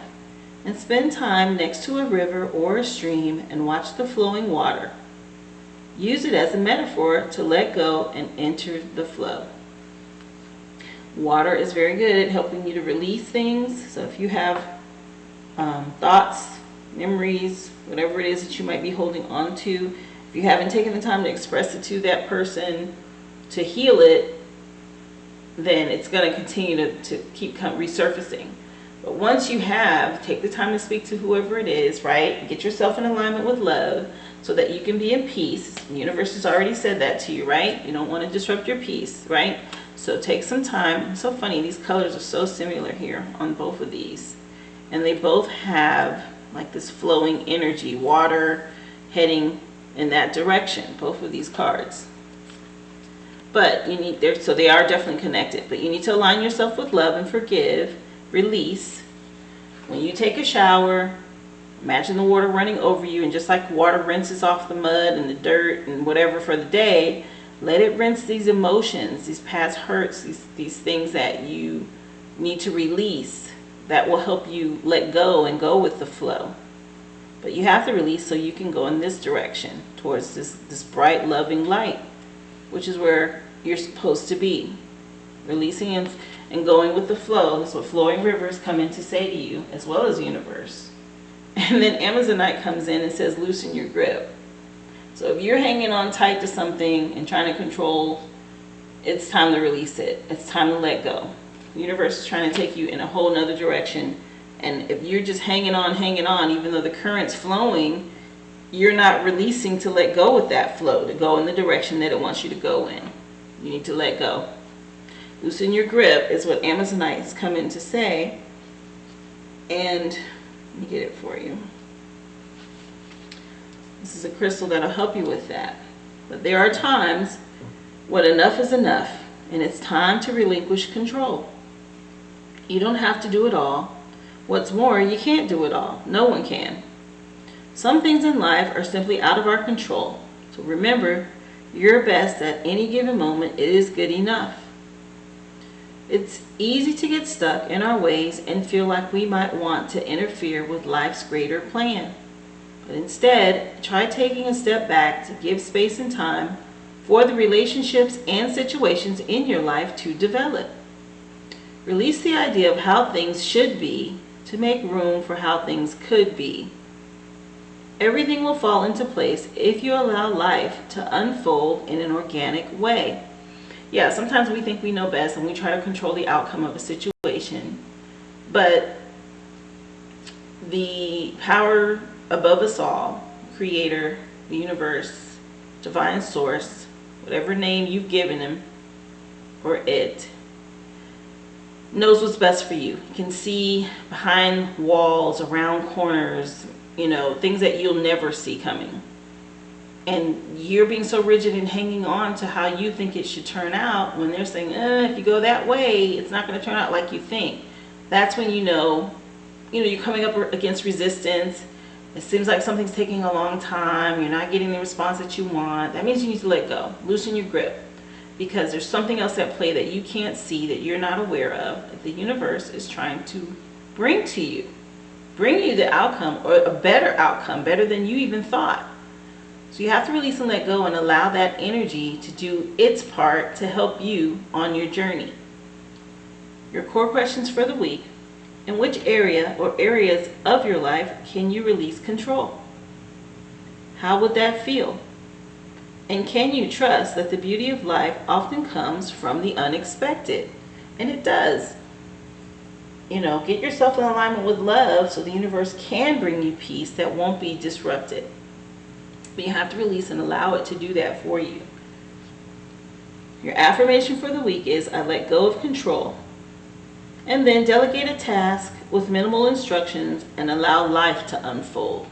Speaker 1: And spend time next to a river or a stream and watch the flowing water. Use it as a metaphor to let go and enter the flow. Water is very good at helping you to release things. So if you have thoughts, memories, whatever it is that you might be holding on to, if you haven't taken the time to express it to that person to heal it, then it's going to continue to keep resurfacing. But once you have, take the time to speak to whoever it is, right? Get yourself in alignment with love so that you can be in peace. The universe has already said that to you, right? You don't want to disrupt your peace, right? So take some time. It's so funny, these colors are so similar here on both of these. And they both have like this flowing energy, water heading in that direction, both of these cards. But you need, so they are definitely connected, but you need to align yourself with love and forgive, release. When you take a shower, imagine the water running over you, and just like water rinses off the mud and the dirt and whatever for the day, let it rinse these emotions, these past hurts, these things that you need to release, that will help you let go and go with the flow. But you have to release so you can go in this direction, towards this bright, loving light, which is where you're supposed to be. Releasing and going with the flow. That's what flowing rivers come in to say to you, as well as the universe. And then Amazonite comes in and says, loosen your grip. So if you're hanging on tight to something and trying to control, it's time to release it. It's time to let go. The universe is trying to take you in a whole nother direction. And if you're just hanging on, even though the current's flowing, you're not releasing to let go with that flow, to go in the direction that it wants you to go in. You need to let go. Loosen your grip is what Amazonite has come in to say. And let me get it for you. This is a crystal that'll help you with that. But there are times when enough is enough, and it's time to relinquish control. You don't have to do it all. What's more, you can't do it all. No one can. Some things in life are simply out of our control. So remember, your best at any given moment is good enough. It's easy to get stuck in our ways and feel like we might want to interfere with life's greater plan. But instead, try taking a step back to give space and time for the relationships and situations in your life to develop. Release the idea of how things should be to make room for how things could be. Everything will fall into place if you allow life to unfold in an organic way. Yeah, sometimes we think we know best and we try to control the outcome of a situation, but the power above us all, Creator, the universe, divine source, whatever name you've given him or it, knows what's best for you. You can see behind walls, around corners, things that you'll never see coming. And you're being so rigid and hanging on to how you think it should turn out when they're saying, if you go that way, it's not going to turn out like you think. That's when you're coming up against resistance. It seems like something's taking a long time. You're not getting the response that you want. That means you need to let go. Loosen your grip. Because there's something else at play that you can't see, that you're not aware of, that the universe is trying to bring to you. Bring you the outcome, or a better outcome, better than you even thought. So you have to release and let go and allow that energy to do its part to help you on your journey. Your core questions for the week: in which area or areas of your life can you release control? How would that feel? And can you trust that the beauty of life often comes from the unexpected? And it does. Get yourself in alignment with love so the universe can bring you peace that won't be disrupted. But you have to release and allow it to do that for you. Your affirmation for the week is, I let go of control. And then delegate a task with minimal instructions and allow life to unfold.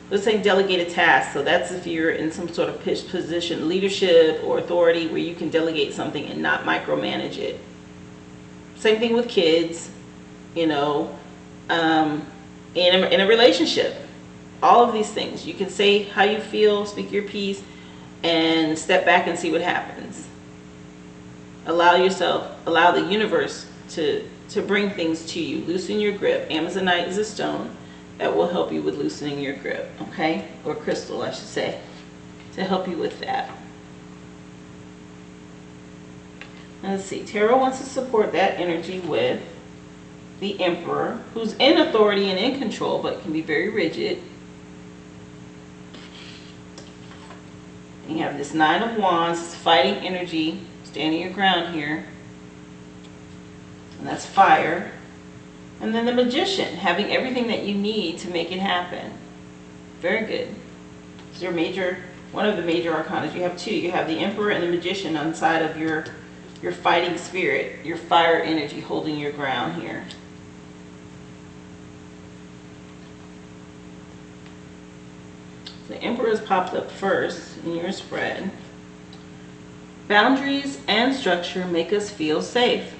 Speaker 1: Let's say delegate a task. So that's if you're in some sort of position, leadership or authority, where you can delegate something and not micromanage it. Same thing with kids, in a relationship. All of these things. You can say how you feel, speak your piece, and step back and see what happens. Allow the universe to bring things to you. Loosen your grip. Amazonite is a stone that will help you with loosening your grip, okay? Or crystal, I should say, to help you with that. Let's see, Tarot wants to support that energy with the Emperor, who's in authority and in control, but can be very rigid. And you have this Nine of Wands, fighting energy, standing your ground here. And that's fire. And then the Magician, having everything that you need to make it happen. Very good. It's one of the major arcana. You have two. You have the Emperor and the Magician on the side of your fighting spirit, your fire energy holding your ground here. The Emperor has popped up first in your spread. Boundaries and structure make us feel safe.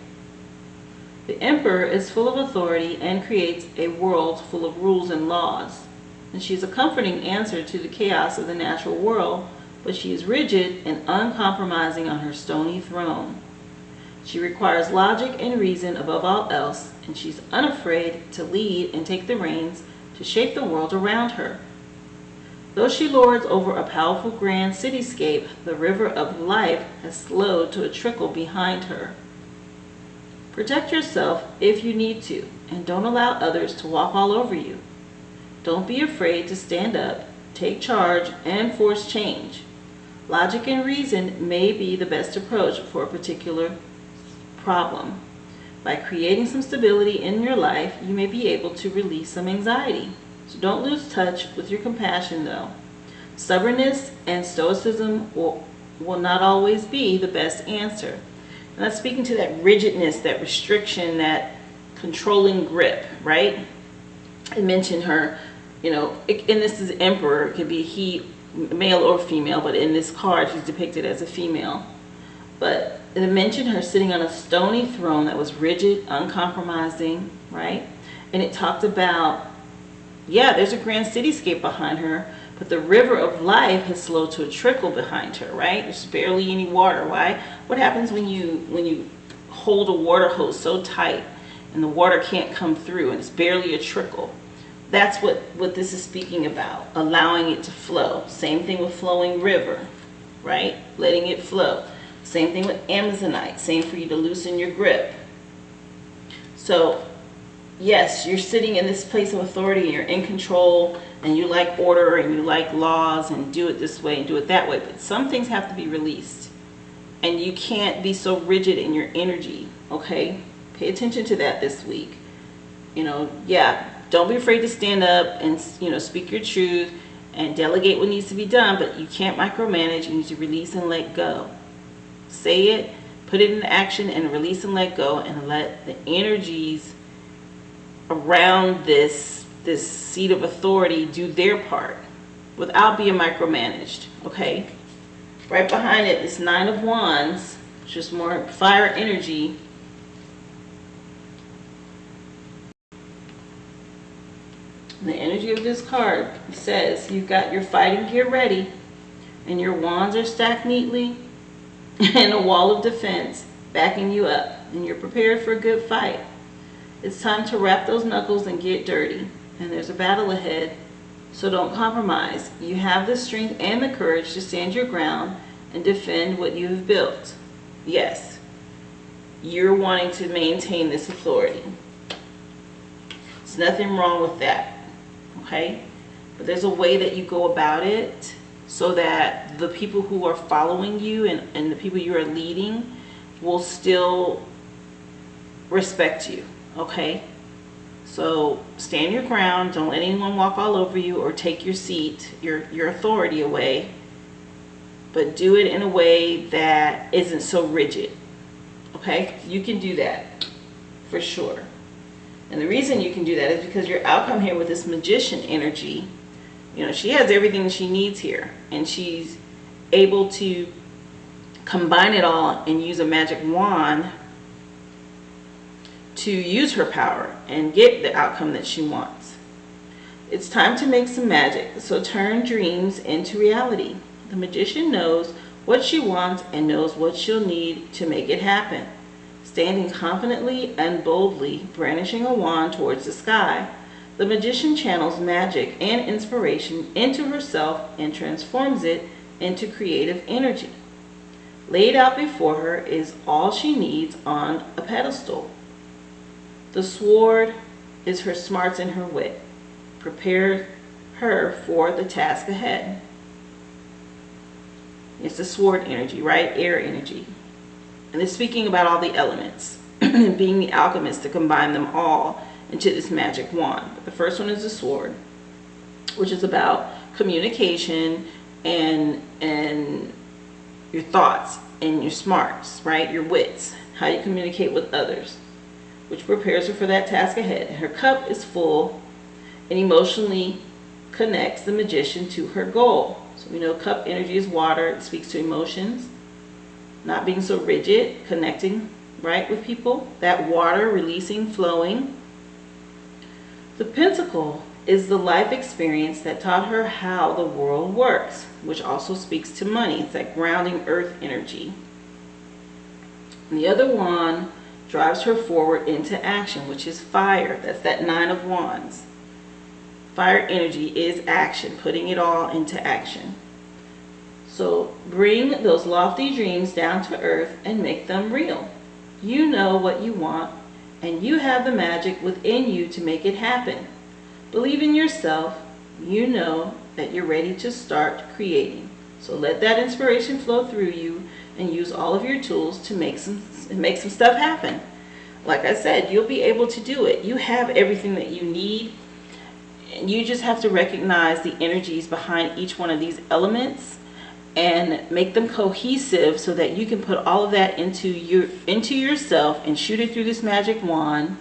Speaker 1: The Emperor is full of authority and creates a world full of rules and laws. And she's a comforting answer to the chaos of the natural world, but she is rigid and uncompromising on her stony throne. She requires logic and reason above all else, and she's unafraid to lead and take the reins to shape the world around her. Though she lords over a powerful grand cityscape, the river of life has slowed to a trickle behind her. Protect yourself if you need to, and don't allow others to walk all over you. Don't be afraid to stand up, take charge, and force change. Logic and reason may be the best approach for a particular problem. By creating some stability in your life, you may be able to release some anxiety. So don't lose touch with your compassion, though. Stubbornness and stoicism will not always be the best answer. And that's speaking to that rigidness, that restriction, that controlling grip, right? I mentioned her, and this is Emperor. It could be he, male or female, but in this card, she's depicted as a female. But it mentioned her sitting on a stony throne that was rigid, uncompromising, right? And it talked about, there's a grand cityscape behind her, but the river of life has slowed to a trickle behind her, right? There's barely any water. Why? What happens when you hold a water hose so tight and the water can't come through and it's barely a trickle? That's what this is speaking about, allowing it to flow. Same thing with flowing river, right? Letting it flow. Same thing with Amazonite. Same for you to loosen your grip. So, yes, you're sitting in this place of authority and you're in control and you like order and you like laws and do it this way and do it that way. But some things have to be released. And you can't be so rigid in your energy, okay? Pay attention to that this week. Don't be afraid to stand up and, speak your truth and delegate what needs to be done, but you can't micromanage. You need to release and let go. Say it, put it into action, and release and let go, and let the energies around this seat of authority do their part without being micromanaged, okay? Right behind it is Nine of Wands, which is more fire energy. The energy of this card says you've got your fighting gear ready and your wands are stacked neatly and a wall of defense backing you up, and you're prepared for a good fight. It's time to wrap those knuckles and get dirty, and there's a battle ahead, so don't compromise. You have the strength and the courage to stand your ground and defend what you have built. Yes, you're wanting to maintain this authority. There's nothing wrong with that. Okay, but there's a way that you go about it so that the people who are following you and the people you are leading will still respect you. Okay, so stand your ground. Don't let anyone walk all over you or take your seat, your authority away, but do it in a way that isn't so rigid. Okay, you can do that for sure. And the reason you can do that is because your outcome here with this magician energy, she has everything she needs here. And she's able to combine it all and use a magic wand to use her power and get the outcome that she wants. It's time to make some magic, so turn dreams into reality. The magician knows what she wants and knows what she'll need to make it happen. Standing confidently and boldly, brandishing a wand towards the sky, the magician channels magic and inspiration into herself and transforms it into creative energy. Laid out before her is all she needs on a pedestal. The sword is her smarts and her wit. Prepare her for the task ahead. It's the sword energy, right? Air energy. And it's speaking about all the elements, being the alchemist to combine them all into this magic wand. But the first one is the sword, which is about communication and your thoughts and your smarts, right? Your wits, how you communicate with others, which prepares her for that task ahead. Her cup is full and emotionally connects the magician to her goal. So we know cup energy is water. It speaks to emotions, not being so rigid, connecting right with people. That water releasing, flowing. The pentacle is the life experience that taught her how the world works, which also speaks to money. It's that grounding earth energy. And the other wand drives her forward into action, which is fire. That's that 9 of Wands. Fire energy is action, putting it all into action. So bring those lofty dreams down to earth and make them real. You know what you want, and you have the magic within you to make it happen. Believe in yourself. You know that you're ready to start creating. So let that inspiration flow through you and use all of your tools to make some stuff happen. Like I said, you'll be able to do it. You have everything that you need, and you just have to recognize the energies behind each one of these elements and make them cohesive so that you can put all of that into yourself and shoot it through this magic wand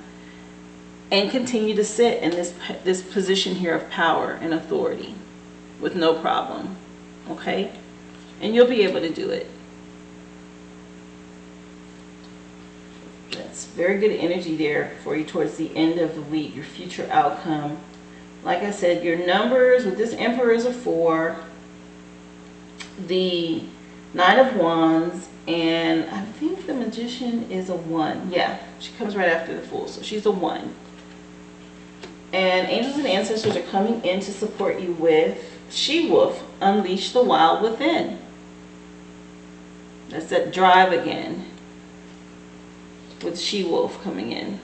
Speaker 1: and continue to sit in this position here of power and authority with no problem. Okay? And you'll be able to do it. That's very good energy there for you towards the end of the week, your future outcome. Like I said, your numbers with this Emperor is a 4, the 9 of Wands, and I think the Magician is a 1. Yeah, she comes right after the Fool, so she's a 1. And angels and ancestors are coming in to support you with She-Wolf, unleash the wild within. That's that drive again, with She-Wolf coming in.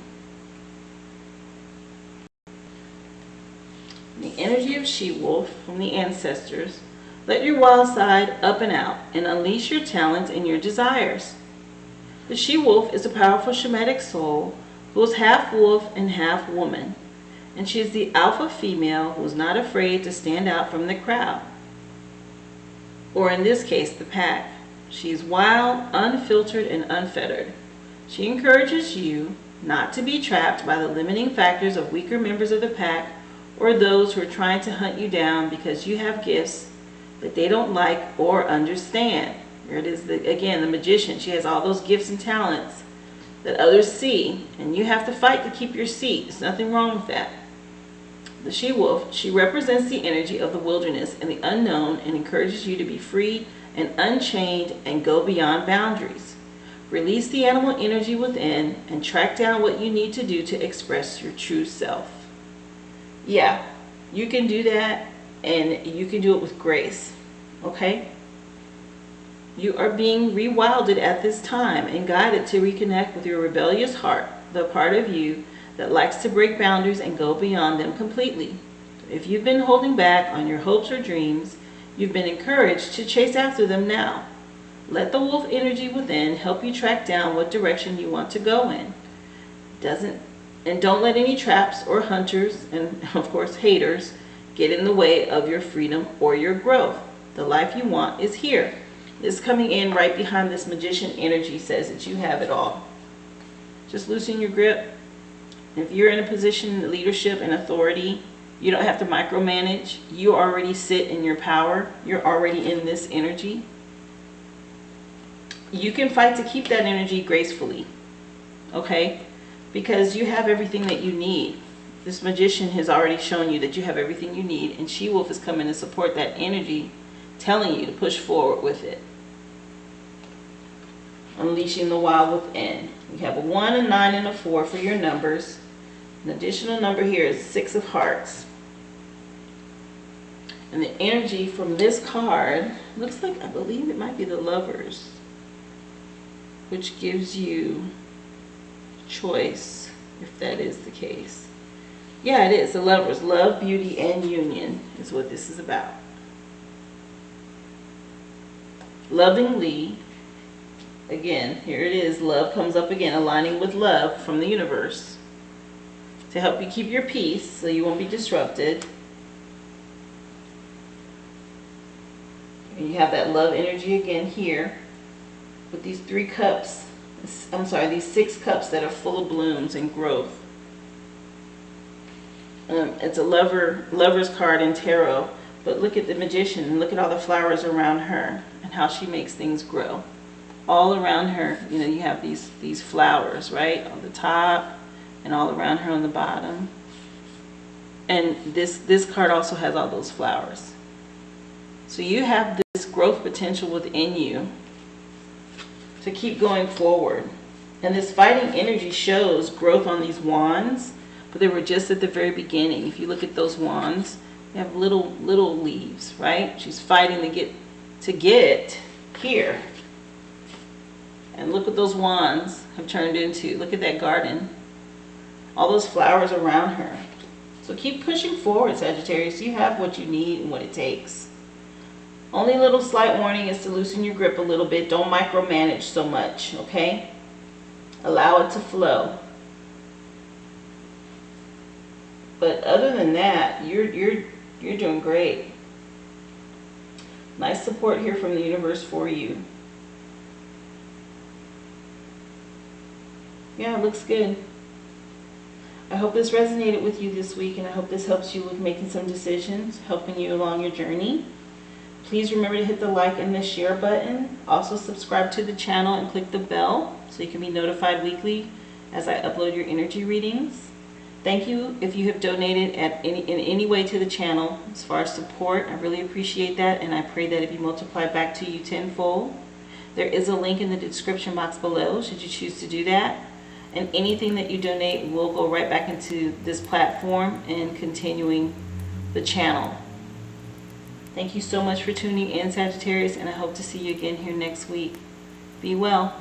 Speaker 1: The energy of She-Wolf from the ancestors. Let your wild side up and out and unleash your talents and your desires. The She-Wolf is a powerful Shemitic soul who is half wolf and half woman. And she is the alpha female who is not afraid to stand out from the crowd. Or in this case, the pack. She is wild, unfiltered, and unfettered. She encourages you not to be trapped by the limiting factors of weaker members of the pack or those who are trying to hunt you down because you have gifts that they don't like or understand. Here it is, again, the Magician. She has all those gifts and talents that others see, and you have to fight to keep your seat. There's nothing wrong with that. The She-Wolf, she represents the energy of the wilderness and the unknown and encourages you to be free and unchained and go beyond boundaries. Release the animal energy within and track down what you need to do to express your true self. Yeah, you can do that, and you can do it with grace. Okay? You are being rewilded at this time and guided to reconnect with your rebellious heart, the part of you that likes to break boundaries and go beyond them completely. If you've been holding back on your hopes or dreams, you've been encouraged to chase after them now. Let the wolf energy within help you track down what direction you want to go in. Don't let any traps or hunters, and of course haters, get in the way of your freedom or your growth. The life you want is here. This coming in right behind this Magician energy says that you have it all. Just loosen your grip. If you're in a position of leadership and authority, you don't have to micromanage. You already sit in your power. You're already in this energy. You can fight to keep that energy gracefully. Okay? Because you have everything that you need. This Magician has already shown you that you have everything you need, and She-Wolf is coming to support that energy, telling you to push forward with it. Unleashing the wild within. We have a 1, a 9, and a 4 for your numbers. An additional number here is 6 of hearts. And the energy from this card looks like, I believe it might be the Lovers, which gives you choice, if that is the case. Yeah, it is. The Lovers. Love, beauty, and union is what this is about. Lovingly. Again, here it is. Love comes up again, aligning with love from the universe to help you keep your peace so you won't be disrupted. And you have that love energy again here with these 3 cups. I'm sorry, these 6 cups that are full of blooms and growth. It's a lover's card in tarot. But look at the Magician and look at all the flowers around her and how she makes things grow. All around her, you know, you have these flowers, right? On the top and all around her on the bottom. And this card also has all those flowers. So you have this growth potential within you to keep going forward. And this fighting energy shows growth on these wands, but they were just at the very beginning. If you look at those wands, you have little leaves, right? She's fighting to get here. And look what those wands have turned into. Look at that garden. All those flowers around her. So keep pushing forward, Sagittarius. You have what you need and what it takes. Only little slight warning is to loosen your grip a little bit. Don't micromanage so much, okay? Allow it to flow. But other than that, you're doing great. Nice support here from the universe for you. Yeah, it looks good. I hope this resonated with you this week, and I hope this helps you with making some decisions, helping you along your journey. Please remember to hit the like and the share button. Also subscribe to the channel and click the bell so you can be notified weekly as I upload your energy readings. Thank you if you have donated in any way to the channel as far as support. I really appreciate that, and I pray that it be multiplied back to you tenfold. There is a link in the description box below should you choose to do that. And anything that you donate will go right back into this platform and continuing the channel. Thank you so much for tuning in, Sagittarius, and I hope to see you again here next week. Be well.